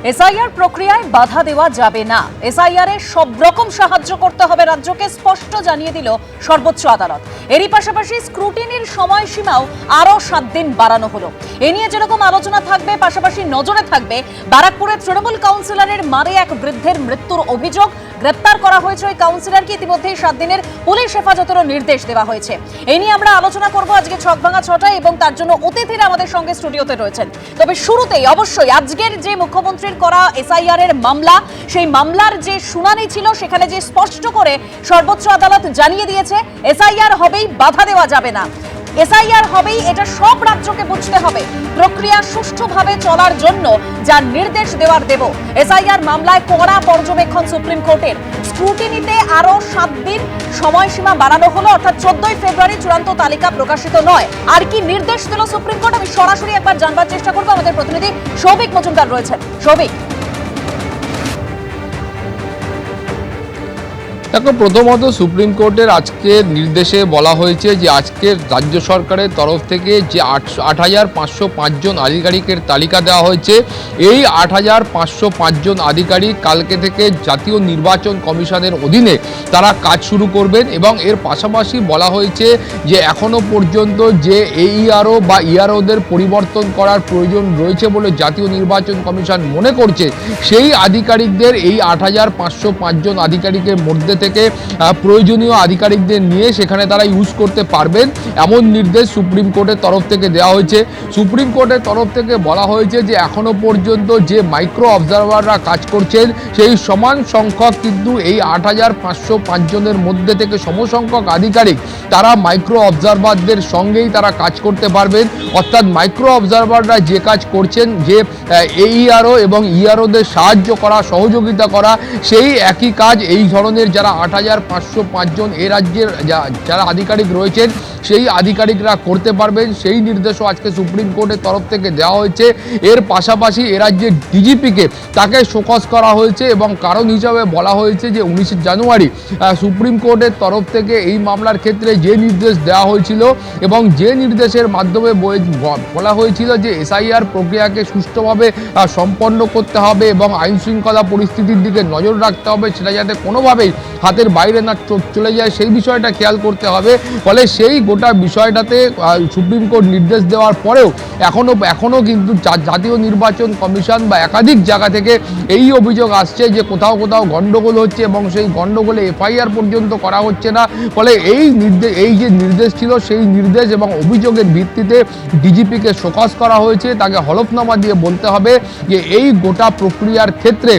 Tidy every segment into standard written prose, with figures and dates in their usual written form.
SIR প্রক্রিয়ায় বাধা দেওয়া যাবে না। এসআইআর এ সব রকম সাহায্য করতে হবে রাজ্যকে স্পষ্ট জানিয়ে দিল সর্বোচ্চ আদালত। এরই পাশাপাশি স্ক্রুটিনির সময়সীমাও আরো 7 দিন বাড়ানো হলো। এ নিয়ে যেরকম আলোচনা থাকবে, পাশাপাশি নজরে থাকবে ব্যারাকপুরের তৃণমূল কাউন্সিলরের মারে এক বৃদ্ধের মৃত্যুর অভিযোগ। গ্রেপ্তার করা হয়েছে ওই কাউন্সিলরকে। ইতিমধ্যেই 7 দিনের পুলিশ হেফাজতেরও নির্দেশ দেওয়া হয়েছে। এই নিয়ে আমরা আলোচনা করব আজকে ছকভাঙা 6টায়, এবং তার জন্য অতিথিরা আমাদের সঙ্গে স্টুডিওতে রয়েছেন। তবে শুরুতেই অবশ্যই আজকের যে মুখ্যমন্ত্রীর করা এসআইআর এর মামলা, সেই মামলার যে শুনানি ছিল সেখানে যে স্পষ্ট করে সর্বোচ্চ আদালত জানিয়ে দিয়েছে এসআইআর হবেই, বাধা দেওয়া যাবে না। এসআইআর হবেই, এটা সব রাজ্যকে বুঝতে হবে। প্রক্রিয়া সুষ্ঠুভাবে চলার জন্য যা নির্দেশ দেওয়ার দেব। এসআইআর মামলায় কড়া পর্যবেক্ষণ সুপ্রিম কোর্টের। স্ক্রুটিনিতে আরো 7 দিন সময়সীমা বাড়ানো হলো, অর্থাৎ 14ই ফেব্রুয়ারি চূড়ান্ত তালিকা প্রকাশিত নয়। আর কি নির্দেশ দিল সুপ্রিম কোর্ট, আমি সরাসরি একবার জানবার চেষ্টা করবো। আমাদের প্রতিনিধি সৌভিক মজুমদার রয়েছেন। সৌভিক, দেখো, প্রথমত সুপ্রিম কোর্টের আজকের নির্দেশে বলা হয়েছে যে আজকের রাজ্য সরকারের তরফ থেকে যে 8,505 জন আধিকারিকের তালিকা দেওয়া হয়েছে, এই 8,505 জন আধিকারিক কালকে থেকে জাতীয় নির্বাচন কমিশনের অধীনে তারা কাজ শুরু করবেন। এবং এর পাশাপাশি বলা হয়েছে যে এখনো পর্যন্ত যে এইআরও বা ইআরওদের পরিবর্তন করার প্রয়োজন রয়েছে বলে জাতীয় নির্বাচন কমিশন মনে করছে, সেই আধিকারিকদের এই 8,505 জন আধিকারিকের মধ্যে থেকে প্রয়োজনীয় আধিকারিকদের নিয়ে সেখানে তারা ইউজ করতে পারবেন, এমন নির্দেশ সুপ্রিম কোর্টের তরফ থেকে দেওয়া হয়েছে। সুপ্রিম কোর্টের তরফ থেকে বলা হয়েছে যে এখনো পর্যন্ত যে মাইক্রো অবজারভাররা কাজ করছেন, সেই সমান সংখ্যক কিন্তু এই 8,505 জনের মধ্যে থেকে সমসংখ্যক আধিকারিক তারা মাইক্রো অবজারভারদের সঙ্গেই তারা কাজ করতে পারবেন। অর্থাৎ মাইক্রো অবজারভাররা যে কাজ করছেন, যে এইআরও এবং ইআরওদের সাহায্য করা, সহযোগিতা করা, সেই একই কাজ এই ধরনের যারা 8,505 জন এ রাজ্যের যারা আধিকারিক রয়েছেন সেই আধিকারিকরা করতে পারবেন। সেই নির্দেশও আজকে সুপ্রিম কোর্টের তরফ থেকে দেওয়া হয়েছে। এর পাশাপাশি এ রাজ্যের ডিজিপিকে তাকে শোকজ করা হয়েছে, এবং কারণ হিসাবে বলা হয়েছে যে 19 জানুয়ারি সুপ্রিম কোর্টের তরফ থেকে এই মামলার ক্ষেত্রে যে নির্দেশ দেওয়া হয়েছিল এবং যে নির্দেশের মাধ্যমে বলা হয়েছিল যে এসআইআর প্রক্রিয়াকে সুষ্ঠুভাবে সম্পন্ন করতে হবে এবং আইন শৃঙ্খলা পরিস্থিতির দিকে নজর রাখতে হবে, সেটা যাতে কোনোভাবেই হাতের বাইরে না চলে যায় সেই বিষয়টা খেয়াল করতে হবে। ফলে সেই গোটা বিষয়টাতে সুপ্রিম কোর্ট নির্দেশ দেওয়ার পরেও এখনও কিন্তু জাতীয় নির্বাচন কমিশন বা একাধিক জায়গা থেকে এই অভিযোগ আসছে যে কোথাও কোথাও গণ্ডগোল হচ্ছে, এবং সেই গণ্ডগোলে এফআইআর পর্যন্ত করা হচ্ছে না। ফলে এই যে নির্দেশ ছিল, সেই নির্দেশ এবং অভিযোগের ভিত্তিতে ডিজিপিকে শোকজ করা হয়েছে। তাকে হলফনামা দিয়ে বলতে হবে যে এই গোটা প্রক্রিয়ার ক্ষেত্রে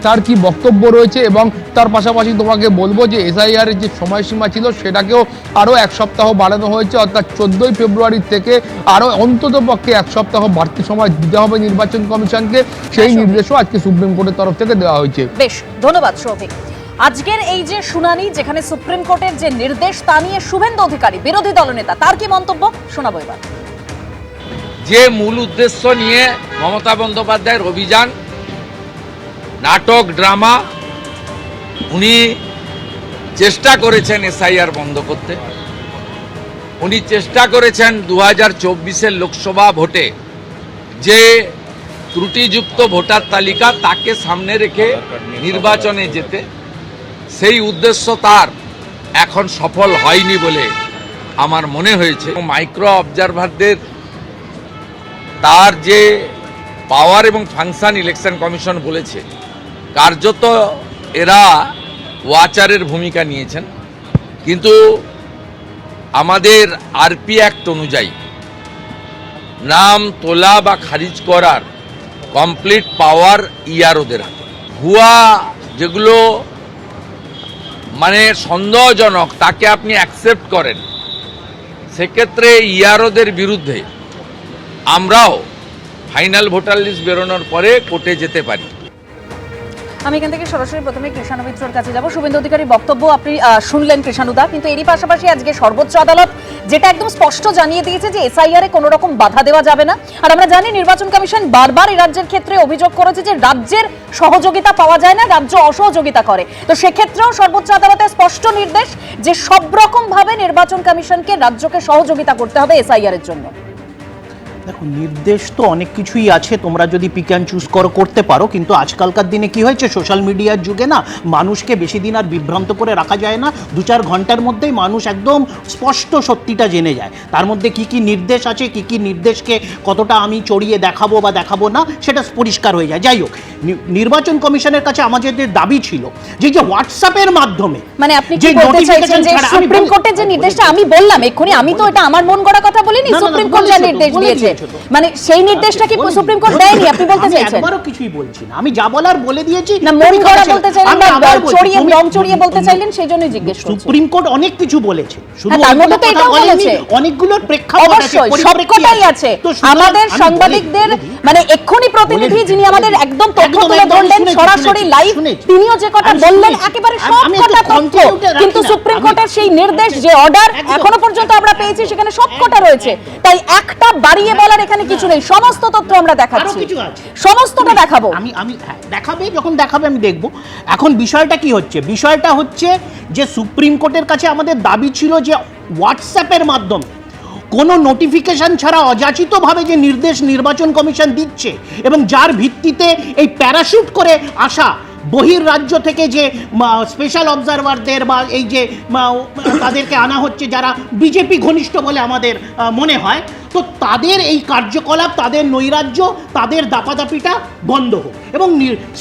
তার কি বক্তব্য রয়েছে। এবং তার পাশাপাশি তোমাকে বলবো যে এসআইআর এর যে সময়সীমা ছিল সেটাকেও আরও 1 সপ্তাহ বাড়ানো হয়েছে, অর্থাৎ 14ই ফেব্রুয়ারি থেকে আরও অন্তত পক্ষে 1 সপ্তাহ বাড়তি সময় দিতে হবে নির্বাচন কমিশনকে। সেই নির্দেশও আজকে সুপ্রিম কোর্টের তরফ থেকে দেওয়া হয়েছে। বেশ, ধন্যবাদ সৌভিক। আজকের এই যে শুনানি, যেখানে সুপ্রিম কোর্টের যে নির্দেশ, তা নিয়ে শুভেন্দু অধিকারী, বিরোধী দলনেতা, তার কি মন্তব্য শোনাবো এবার। যে মূল উদ্দেশ্য নিয়ে মমতা বন্দ্যোপাধ্যায়ের অভিযান, নাটক, ড্রামা, উনি চেষ্টা করেছেন এসআইআর বন্ধ করতে। উনি চেষ্টা করেছেন 2024-এর লোকসভা ভোটে যে ত্রুটিযুক্ত ভোটার তালিকা, তাকে সামনে রেখে নির্বাচনে যেতে। সেই উদ্দেশ্য তার এখন সফল হয়নি বলে আমার মনে হয়েছে। মাইক্রো অবজারভারদের তার যে পাওয়ার এবং ফাংশন ইলেকশন কমিশন বলেছে, কার্যত এরা ওয়াচারের ভূমিকা নিয়েছেন। কিন্তু আমাদের আরপি অ্যাক্ট অনুযায়ী নাম তোলা বা খারিজ করার কমপ্লিট পাওয়ার ইআরওদের হাতে। ভুয়া যেগুলো মানে সন্দেহজনক, তাকে আপনি অ্যাকসেপ্ট করেন, সেক্ষেত্রে ইআরওদের বিরুদ্ধে আমরাও ফাইনাল ভোটার লিস্ট বেরোনোর পরে কোর্টে যেতে পারি। আমি এখান থেকে সরাসরি প্রথমে কৃষাণু মিত্রর কাছে যাব। শুভেন্দু অধিকারীর বক্তব্য আপনি শুনলেন কৃষাণুদা, কিন্তু এরই পাশাপাশি আজকে সর্বোচ্চ আদালত যেটা একদম স্পষ্ট জানিয়ে দিয়েছে যে এসআইআর এ কোনো রকম বাধা দেওয়া যাবে না। আর আমরা জানি নির্বাচন কমিশন বারবার এই রাজ্যের ক্ষেত্রে অভিযোগ করেছে যে রাজ্যের সহযোগিতা পাওয়া যায় না, রাজ্য অসহযোগিতা করে। তো সেক্ষেত্রেও সর্বোচ্চ আদালতের স্পষ্ট নির্দেশ যে সব রকম ভাবে নির্বাচন কমিশনকে রাজ্যকে সহযোগিতা করতে হবে এসআইআর এর জন্য। দেখো, নির্দেশ তো অনেক কিছুই আছে, তোমরা যদি পিক অ্যান্ড চুজ করতে পারো, কিন্তু আজকালকার দিনে কি হয়েছে, সোশ্যাল মিডিয়ার যুগে না মানুষকে বেশি দিন আর বিভ্রান্ত করে রাখা যায় না। 2-4 ঘন্টার মধ্যেই মানুষ একদম স্পষ্ট সত্যিটা জেনে যায়। তার মধ্যে কি কি নির্দেশ আছে, কি কি নির্দেশকে কতটা আমি চড়িয়ে দেখাবো বা দেখাবো না, সেটা পরিষ্কার হয়ে যায়। যাই হোক, নির্বাচন কমিশনের কাছে আমাদের যে দাবি ছিল যে হোয়াটসঅ্যাপের মাধ্যমে, মানে আপনি কি বলতে চাইছেন যে সুপ্রিম কোর্টের যে নির্দেশটা আমি বললাম এক্ষুনি, আমি তো এটা আমার মন গড়া কথা বলিনি, সুপ্রিম কোর্ট যা নির্দেশ দিয়েছে, মানে সেই নির্দেশটা কি সুপ্রিম কোর্ট দেয়নি আপনি বলতে চাইছেন? একবারও কিছুই বলছি না, আমি যা বলার বলে দিয়েছি। না, মন গড়া বলতে চাইলেন না চড়িয়ে দম চড়িয়ে বলতে চাইলেন, সেইজন্যই জিজ্ঞেস করছি। সুপ্রিম কোর্ট অনেক কিছু বলেছে, শুধু তার মধ্যে তো এটাও বলেছে অনেকগুলোর প্রেক্ষাপট আছে, সবকটাই আছে। আমাদের সাংবাদিকদের মানে এক্ষুনি প্রতিনিধি যিনি আমাদের একদম তথ্য তুলে ধরলেন সরাসরি লাইভ, তিনিও যে কথা বললেন একেবারে সবকটা তথ্য, কিন্তু সুপ্রিম কোর্টের সেই নির্দেশ যে অর্ডার এখনো পর্যন্ত আমরা পেয়েছি সেখানে সবকটা রয়েছে, তাই একটা বাড়িয়ে বলার এখানে কিছু নেই, সমস্ত তথ্য আমরা দেখাচ্ছি, সমস্তটা দেখাবো। আমি দেখাবে, যখন দেখাবে আমি দেখব। এখন বিষয়টা কি হচ্ছে, বিষয়টা হচ্ছে যে সুপ্রিম কোর্টের কাছে আমাদের দাবি ছিল যে হোয়াটসঅ্যাপের মাধ্যমে কোনো নোটিফিকেশন ছাড়া অযাচিতভাবে যে নির্দেশ নির্বাচন কমিশন দিচ্ছে এবং যার ভিত্তিতে এই প্যারাশুট করে আসা বহির রাজ্য থেকে যে স্পেশাল অবজারভারদের বা এই যে তাদেরকে আনা হচ্ছে যারা বিজেপি ঘনিষ্ঠ বলে আমাদের মনে হয়, তো তাদের এই কার্যকলাপ, তাদের নৈরাজ্য, তাদের দাপাদাপিটা বন্ধ হোক। এবং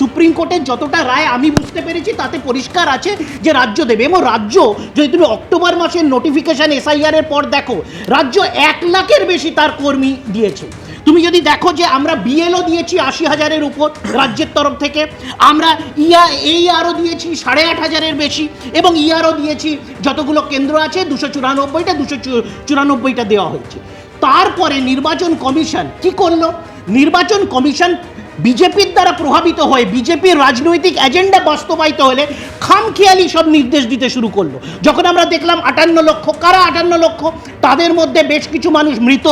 সুপ্রিম কোর্টের যতটা রায় আমি বুঝতে পেরেছি তাতে পরিষ্কার আছে যে রাজ্য দেবে, এবং রাজ্য যদি তুমি অক্টোবর মাসের নোটিফিকেশন SIR এর পর দেখো, রাজ্য 1 লাখের বেশি তার কর্মী দিয়েছে। তুমি যদি দেখো যে আমরা BLO দিয়েছি 80,000-এর উপর রাজ্যের তরফ থেকে, আমরা ERO দিয়েছি 8,500-এর বেশি, এবং ERO দিয়েছি যতগুলো কেন্দ্র আছে 294টা দেওয়া হয়েছে। তারপরে নির্বাচন কমিশন কি করলো? নির্বাচন কমিশন বিজেপির দ্বারা প্রভাবিত হয়ে বিজেপির রাজনৈতিক এজেন্ডা বাস্তবায়িত হলে খামখেয়ালি সব নির্দেশ দিতে শুরু করলো। যখন আমরা দেখলাম 58 লক্ষ, কারা 58 লক্ষ? তাদের মধ্যে বেশ কিছু মানুষ মৃত,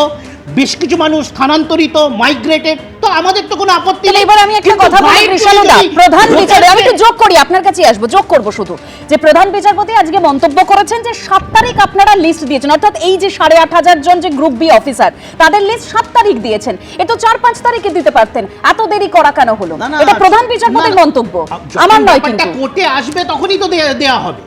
বেশ কিছু মানুষ স্থানান্তরিত, মাইগ্রেটেড, তো আমাদের তো কোনো আপত্তি নেই। এবার আমি একটা কথা বলি কৃষ্ণদা, প্রধান বিচারপতি, আমি একটু যোগ করি, আপনার কাছে আসবো, যোগ করব শুধু, যে প্রধান বিচারপতি আজকে মন্তব্য করেছেন যে 7 তারিখ আপনারা লিস্ট দিয়েছেন, অর্থাৎ এই যে 8,500 জন যে গ্রুপ বি অফিসার তাদের লিস্ট 7 তারিখ দিয়েছেন, এ তো 4-5 তারিখে দিতে পারতেন, এত দেরি করা কেন হলো? এটা প্রধান বিচারপতির মন্তব্য, আমার নয়। কিন্তু কোর্টে আসবে তখনই তো দেয়া হবে।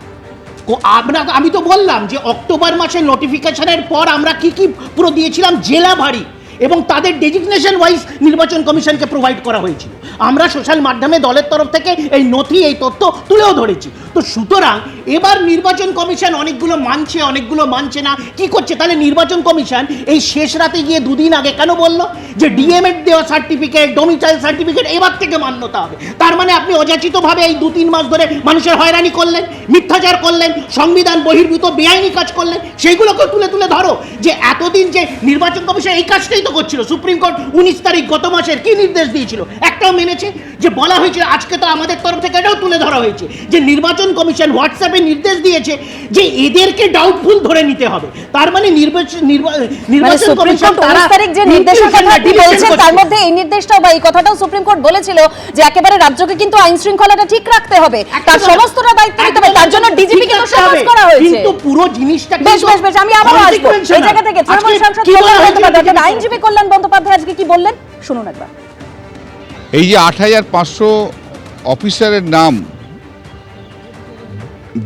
আমি তো বললাম যে অক্টোবর মাসের নোটিফিকেশনের পর আমরা কি কি পুরো দিয়েছিলাম, জেলা ভারী এবং তাদের ডেজিগনেশন ওয়াইজ নির্বাচন কমিশনকে প্রোভাইড করা হয়েছিল। আমরা সোশ্যাল মাধ্যমে দলের তরফ থেকে এই নথি, এই তথ্য তুলেও ধরেছি। তো সুতরাং এবার নির্বাচন কমিশন অনেকগুলো মানছে, অনেকগুলো মানছে না, কি করছে? তাহলে নির্বাচন কমিশন এই শেষ রাতে গিয়ে 2 দিন আগে কেন বললো যে ডিএমএড দেওয়া সার্টিফিকেট, ডোমিসাইল সার্টিফিকেট এবার থেকে মান্যতা হবে? তার মানে আপনি অযাচিতভাবে এই 2-3 মাস ধরে মানুষের হয়রানি করলেন, মিথ্যাচার করলেন, সংবিধান বহির্ভূত বেআইনি কাজ করলেন, সেইগুলোকে তুলে তুলে ধরো যে এতদিন যে নির্বাচন কমিশন এই কাজটাই তো করছিল। সুপ্রিম কোর্ট 19 তারিখ গত মাসের কি নির্দেশ দিয়েছিল? একটাও মেনেছে? যে বলা হয়েছিল, আজকে তো আমাদের তরফ থেকে এটাও তুলে ধরা হয়েছে যে নির্বাচন কমিশন হোয়াটসঅ্যাপে নির্দেশ দিয়েছে যে এদেরকে ডাউটফুল ধরে নিতে হবে। তার মানে নির্বাচন কমিশন 19 তারিখ যে নির্দেশের কথা আপনি বলছেন তার মধ্যে এই নির্দেশটাও বা এই কথাটাও সুপ্রিম কোর্ট বলেছিল যে একেবারে রাজ্যকে কিন্তু আইন শৃঙ্খলাটা ঠিক রাখতে হবে, তার সমস্তটা দায়িত্ব নিতে হবে, তার জন্য ডিজিপি কে সমাজ করা হয়েছে। কিন্তু পুরো জিনিসটা বেশ আমি আবার আসবো এই জায়গা থেকে। তৃণমূল সাংসদ কল্যাণ বন্দ্যোপাধ্যায়, আইনজীবী কল্যাণ বন্দ্যোপাধ্যায় আজকে কি বললেন শুনুন একবার। এই যে 8,500 অফিসারের নাম,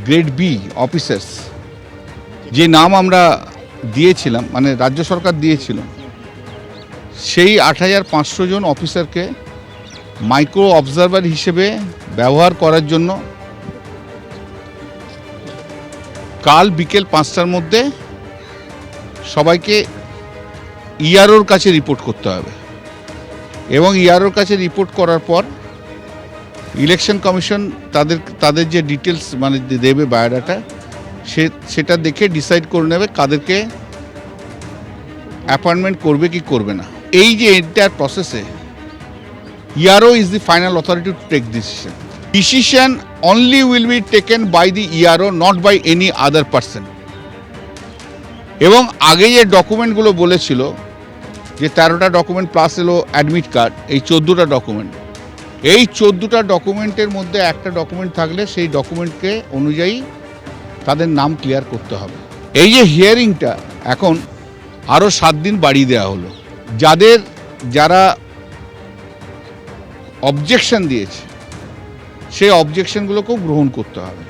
গ্রেড বি অফিসার্স, যে নাম আমরা দিয়েছিলাম, মানে রাজ্য সরকার দিয়েছিল, সেই 8,500 জন অফিসারকে মাইক্রো অবজারভার হিসেবে ব্যবহার করার জন্য কাল বিকেল 5টার মধ্যে সবাইকে EROর কাছে রিপোর্ট করতে হবে, এবং EROর কাছে রিপোর্ট করার পর ইলেকশন কমিশন তাদের যে ডিটেলস মানে দেবে বায়োডাটা, সেটা দেখে ডিসাইড করে নেবে কাদেরকে অ্যাপয়েন্টমেন্ট করবে কি করবে না। এই যে এন্টায়ার প্রসেসে ERO is the final authority to take decision. Decision only will be taken by the ERO, not by any other person. এবং আগে যে ডকুমেন্টগুলো বলেছিল যে 13টা ডকুমেন্ট প্লাস এলো অ্যাডমিট কার্ড, এই 14টা ডকুমেন্ট, এই 14টা ডকুমেন্টের মধ্যে একটা ডকুমেন্ট থাকলে সেই ডকুমেন্টকে অনুযায়ী তাদের নাম ক্লিয়ার করতে হবে। এই যে হিয়ারিংটা এখন আরও 7 দিন বাড়িয়ে দেওয়া হলো, যারা অবজেকশন দিয়েছে সেই অবজেকশনগুলোকেও গ্রহণ করতে হবে।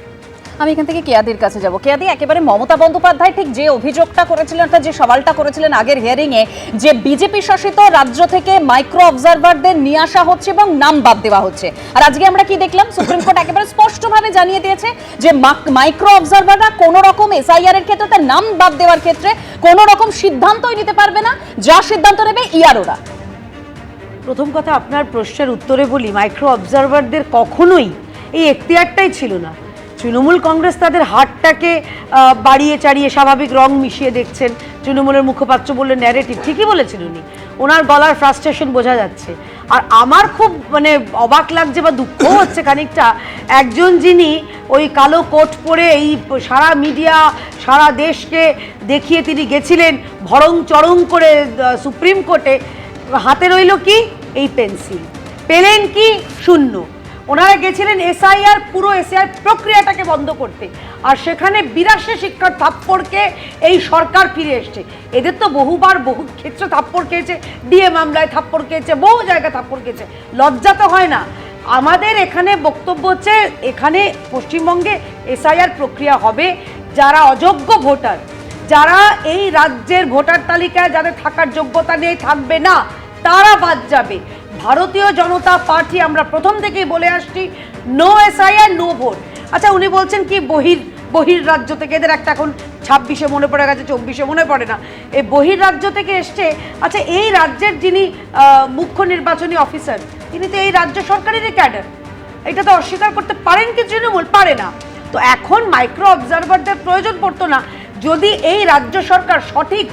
আমি এখান থেকে কেয়াদির কাছে যাব। কেয়াদি, একেবারে মমতা বন্দ্যোপাধ্যায় ঠিক যে অভিযোগটা করেছিলেন, অর্থাৎ যে সওয়ালটা করেছিলেন আগের হিয়ারিং এ, যে বিজেপি শাসিত রাজ্য থেকে মাইক্রো অবজারভারদের নিয়ে আসা হচ্ছে এবং নাম বাদ দেওয়া হচ্ছে, আর আজকে আমরা কি দেখলাম, সুপ্রিম কোর্ট একেবারে স্পষ্টভাবে জানিয়ে দিয়েছে যে মাইক্রো অবজারভাররা কোনো রকম এসআইআর এর ক্ষেত্রে, তার নাম বাদ দেওয়ার ক্ষেত্রে কোনো রকম সিদ্ধান্তই নিতে পারবে না, যা সিদ্ধান্ত নেবে ইআরওরা। প্রথম কথা, আপনার প্রশ্নের উত্তরে বলি, মাইক্রো অবজারভারদের কখনোই এই এখতিয়ারটাই ছিল না। তৃণমূল কংগ্রেস তাদের হাতটাকে বাড়িয়ে চাড়িয়ে স্বাভাবিক রং মিশিয়ে দেখছেন। তৃণমূলের মুখপাত্র বললেন ন্যারেটিভ, ঠিকই বলেছেন উনি, ওনার গলার ফ্রাস্ট্রেশন বোঝা যাচ্ছে। আর আমার খুব অবাক লাগছে বা দুঃখ হচ্ছে খানিকটা, একজন যিনি ওই কালো কোট পরে এই সারা মিডিয়া সারা দেশকে দেখিয়ে তিনি গেছিলেন ভরং চরং করে সুপ্রিম কোর্টে, হাতে রইল কি এই পেন্সিল, পেলেন কি শূন্য। ওনারা গেছিলেন এসআইআর, পুরো এসআইআর প্রক্রিয়াটাকে বন্ধ করতে, আর সেখানে 82 শিক্ষার থাপ্পড়কে এই সরকার ফিরে এসছে। এদের তো বহুবার বহু ক্ষেত্রে থাপ্পড় খেয়েছে, ডিএ মামলায় থাপ্পড় খেয়েছে, বহু জায়গায় থাপ্পড় খেয়েছে, লজ্জা তো হয় না। আমাদের এখানে বক্তব্য হচ্ছে, এখানে পশ্চিমবঙ্গে এসআইআর প্রক্রিয়া হবে, যারা অযোগ্য ভোটার, যারা এই রাজ্যের ভোটার তালিকায় যাদের থাকার যোগ্যতা নেই, থাকবে না, তারা বাদ যাবে। ভারতীয় জনতা পার্টি আমরা প্রথম থেকেই বলে আসছি, নো এসআইআর নো ভোট। আচ্ছা, উনি বলছেন কি বহির রাজ্য থেকে, এদের একটা এখন 26-এ মনে পড়ে গেছে, 24-এ মনে পড়ে না, এই বহির রাজ্য থেকে এসছে। আচ্ছা, এই রাজ্যের যিনি মুখ্য নির্বাচনী অফিসার, তিনি তো এই রাজ্য সরকারেরই ক্যাডার, এটা তো অস্বীকার করতে পারেন কি তৃণমূল? পারে না। তো এখন মাইক্রো অবজারভারদের প্রয়োজন পড়তো না যদি এই রাজ্য সরকার সঠিক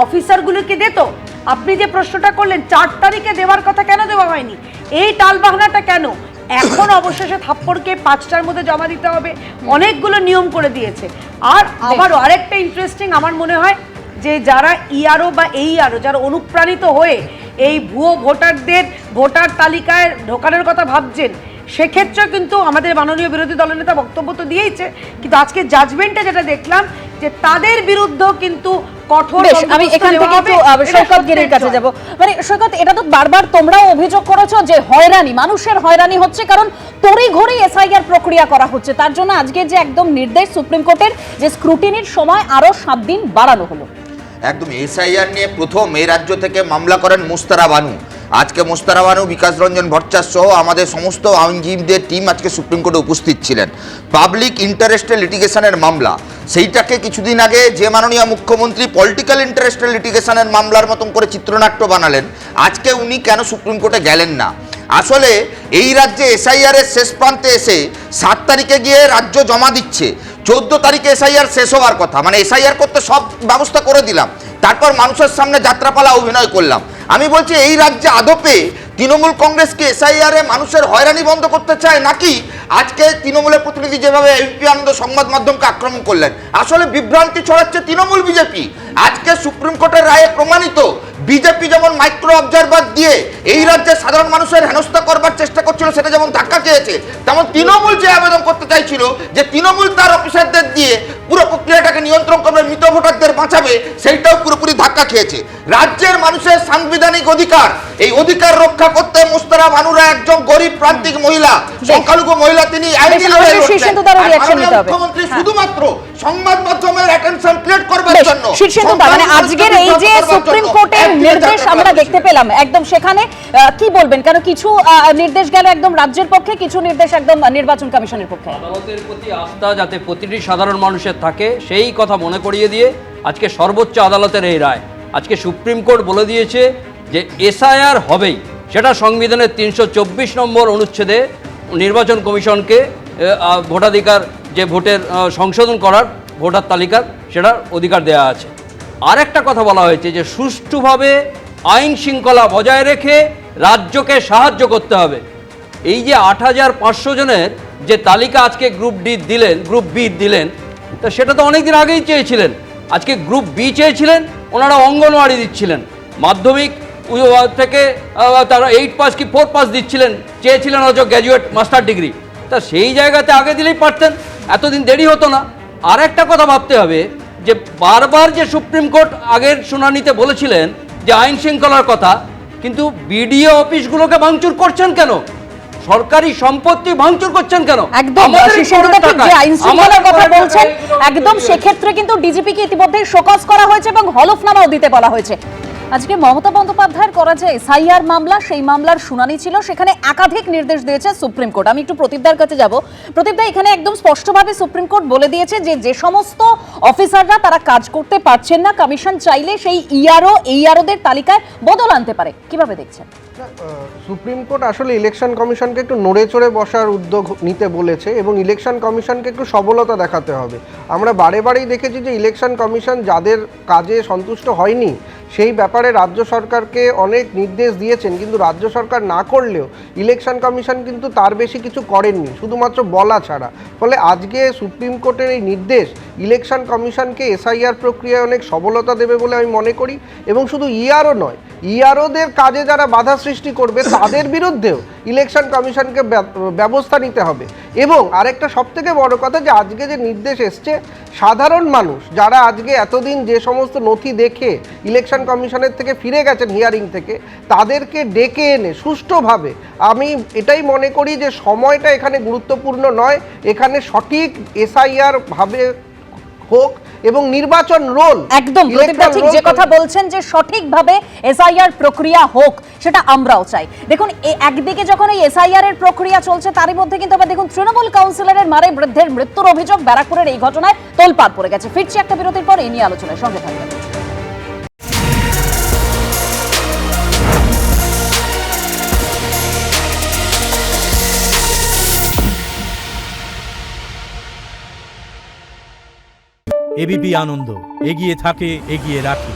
অফিসারগুলোকে দিত। আপনি যে প্রশ্নটা করলেন 4 তারিখে দেওয়ার কথা, কেন দেওয়া হয়নি? এই টালবাহানাটা কেন? এখন অবশেষে থাপ্পড়কে 5টার মধ্যে জমা দিতে হবে, অনেকগুলো নিয়ম করে দিয়েছে। আর আবার আরেকটা ইন্টারেস্টিং আমার মনে হয়, যে যারা ইআরও বা এইআরও যারা অনুপ্রাণিত হয়ে এই ভুয়ো ভোটারদের ভোটার তালিকায় ঢোকানোর কথা ভাবছেন, সেক্ষেত্রে কিন্তু আমাদের মাননীয় বিরোধী দলনেতা বক্তব্য তো দিয়েইছে, কিন্তু আজকে জাজমেন্টে যেটা দেখলাম যে তাদের বিরুদ্ধেও কিন্তু কঠোর। আমি এখান থেকে একটু সৈকত গিরির কাছে যাব। সৈকত, এটা তো বারবার তোমরাও অভিযোগ করেছো যে হয়রানি, মানুষের হয়রানি হচ্ছে, কারণ তড়িঘড়ি এসআইআর প্রক্রিয়া করা হচ্ছে। তার জন্য আজকে যে একদম নির্দেশ সুপ্রিম কোর্টের, যে স্ক্রুটিনির সময় আরো 7 দিন বাড়ানো হলো। একদম এসআইআর নিয়ে প্রথম এই রাজ্য থেকে মামলা করেন মুস্তারা বানু। আজকে মুস্তারা বানু, বিকাশ রঞ্জন ভট্টাচার্য সহ আমাদের সমস্ত আইনজীবীদের টিম আজকে সুপ্রিম কোর্টে উপস্থিত ছিলেন। পাবলিক ইন্টারেস্টের লিটিগেশনের মামলা, সেইটাকে কিছুদিন আগে যে মাননীয় মুখ্যমন্ত্রী পলিটিক্যাল ইন্টারেস্টের লিটিগেশনের মামলার মতন করে চিত্রনাট্য বানালেন, আজকে উনি কেন সুপ্রিম কোর্টে গেলেন না? আসলে এই রাজ্যে এসআইআর এর শেষ প্রান্তে এসে 7 তারিখে গিয়ে রাজ্য জমা দিচ্ছে, 14 তারিখে এসআইআর শেষ হওয়ার কথা, মানে এসআইআর করতে সব ব্যবস্থা করে দিলাম, তারপর মানুষের সামনে যাত্রাপালা অভিনয় করলাম। আমি বলছি, এই রাজ্যে আদপে তৃণমূল কংগ্রেস কি এসআইআর এ মানুষের হয়রানি বন্ধ করতে চায়, নাকি আজকে তৃণমূলের প্রতিনিধি যেভাবে এমপি আনন্দ সংবাদ মাধ্যমকে আক্রমণ করলেন, আসলে বিভ্রান্তি ছড়াচ্ছে তৃণমূল বিজেপি। আজকে সুপ্রিম কোর্টের রায়ে প্রমাণিত, বিজেপি যেমন মাইক্রো অবজারভার দিয়ে এই রাজ্যে সাধারণ মানুষের হেনস্থা করবার চেষ্টা করছিল, সেটা যেমন ধাক্কা খেয়েছে, তেমন তৃণমূল যে আবেদন করতে চাইছিল যে তৃণমূল তার অফিসারদের দিয়ে পুরো প্রক্রিয়াটাকে নিয়ন্ত্রণ করবে, মৃত ভোটারদের বাঁচাবে, সেইটাও পুরোপুরি ধাক্কা খেয়েছে। রাজ্যের মানুষের সাংবিধানিক অধিকার, এই অধিকার রক্ষা করতে মুস্তারা বানুরা একজন গরিব প্রান্তিক মহিলা, সংখ্যালঘু মহিলা, তিনি মুখ্যমন্ত্রী শুধুমাত্র সংবাদ মাধ্যমের অ্যাটেনশন ক্রিয়েট করবার জন্য। মানে আজকের এই যে সুপ্রিম কোর্টের নির্দেশ আমরা দেখতে পেলাম, একদম সেখানে কি বলবেন? কারণ কিছু নির্দেশ গেল একদম রাজ্যের পক্ষে, কিছু নির্দেশ একদম নির্বাচন কমিশনের পক্ষে। আদালতের প্রতি আস্থা যাতে প্রতিটি সাধারণ মানুষের থাকে, সেই কথা মনে করিয়ে দিয়ে আজকে সর্বোচ্চ আদালতের এই রায়। আজকে সুপ্রিম কোর্ট বলে দিয়েছে যে এসআইআর হবেই, সেটা সংবিধানের 324 নম্বর অনুচ্ছেদে নির্বাচন কমিশনকে ভোটাধিকার, যে ভোটের সংশোধন করার ভোটার তালিকার, সেটার অধিকার দেওয়া আছে। আর একটা কথা বলা হয়েছে যে সুষ্ঠুভাবে আইন শৃঙ্খলা বজায় রেখে রাজ্যকে সাহায্য করতে হবে। এই যে 8500 জনের যে তালিকা আজকে গ্রুপ বি দিলেন, তা সেটা তো অনেকদিন আগেই চেয়েছিলেন। আজকে গ্রুপ বি চেয়েছিলেন, ওনারা অঙ্গনওয়াড়ি দিচ্ছিলেন, মাধ্যমিক থেকে তারা 8 পাস কি 4 পাস দিচ্ছিলেন, চেয়েছিলেন হয়তো গ্র্যাজুয়েট মাস্টার ডিগ্রি, তা সেই জায়গাতে আগে দিলেই পারতেন, এতদিন দেরি হতো না। আর একটা কথা ভাবতে হবে যে বারবার যে সুপ্রিম কোর্ট আগের শুনানিতে বলেছিলেন যে আইন শৃঙ্খলার কথা, কিন্তু বিডিও অফিসগুলোকে ভাঙচুর করছেন কেন? সরকারি সম্পত্তি ভাঙচুর করছেন কেন? একদম আমাদের শিশুদের টাকায়, যে আইন শৃঙ্খলার কথা আমাদের বলছেন, টাকায় একদম সেক্ষেত্রে কিন্তু ডিজিপিকে ইতিমধ্যে শোকজ করা হয়েছে এবং হলফনামাও দিতে বলা হয়েছে। আজকে মমতা বন্দ্যোপাধ্যায়ের করা যে এসআইআর মামলা, সেই মামলার শুনানি ছিল, সেখানে একাধিক নির্দেশ দিয়েছে সুপ্রিম কোর্ট। আমি একটু প্রদীপদার কাছে যাব। প্রদীপদা, এখানে একদম স্পষ্টভাবে সুপ্রিম কোর্ট বলে দিয়েছে যে যে সমস্ত অফিসাররা তারা কাজ করতে পারছেন না, কমিশন চাইলে সেই এইআরওদের তালিকায় বদল আনতে পারে। কিভাবে দেখছেন? সুপ্রিম কোর্ট আসলে ইলেকশন কমিশনকে একটু নড়ে চড়ে বসার উদ্যোগ নিতে বলেছে এবং ইলেকশন কমিশনকে একটু সবলতা দেখাতে হবে। আমরা বারে বারেই দেখেছি যে ইলেকশন কমিশন যাদের কাজে সন্তুষ্ট হয়নি সেই ব্যাপারে রাজ্য সরকারকে অনেক নির্দেশ দিয়েছেন, কিন্তু রাজ্য সরকার না করলেও ইলেকশন কমিশন কিন্তু তার বেশি কিছু করেননি, শুধুমাত্র বলা ছাড়া। ফলে আজকে সুপ্রিম কোর্টের এই নির্দেশ ইলেকশন কমিশনকে এসআইআর প্রক্রিয়ায় অনেক সবলতা দেবে বলে আমি মনে করি। এবং শুধু ইআরও নয়, ইআরওদের কাজে যারা বাধা সৃষ্টি করবে তাদের বিরুদ্ধেও ইলেকশন কমিশনকে ব্যবস্থা নিতে হবে। এবং আরেকটা সবথেকে বড় কথা, যে আজকে যে নির্দেশ এসছে, সাধারণ মানুষ যারা আজকে এতদিন যে সমস্ত নথি দেখে ইলেকশন কমিশনের থেকে ফিরে গেছেন হিয়ারিং থেকে, তাদেরকে ডেকে এনে সুষ্ঠুভাবে, আমি এটাই মনে করি যে সময়টা এখানে গুরুত্বপূর্ণ নয়, এখানে সঠিক এসআইআর ভাবে হোক এবং নির্বাচন রোল একদম প্রদীপদা ঠিক যে কথা বলছেন যে সঠিকভাবে এসআইআর প্রক্রিয়া হোক, সেটা আমরাও চাই। দেখুন, একদিকে যখন এই এসআইআর এর প্রক্রিয়া চলছে, তারই মধ্যে কিন্তু আবার দেখুন তৃণমূল কাউন্সিলরের মারে বৃদ্ধের মৃত্যুর অভিযোগ, ব্যারাকপুরের এই ঘটনায় তোলপাড় পড়ে গেছে। ফিরছি একটা বিরতির পর, এই নিয়ে আলোচনায় সঙ্গে থাকবেন। এবিপি আনন্দ, এগিয়ে থাকে, এগিয়ে রাখে।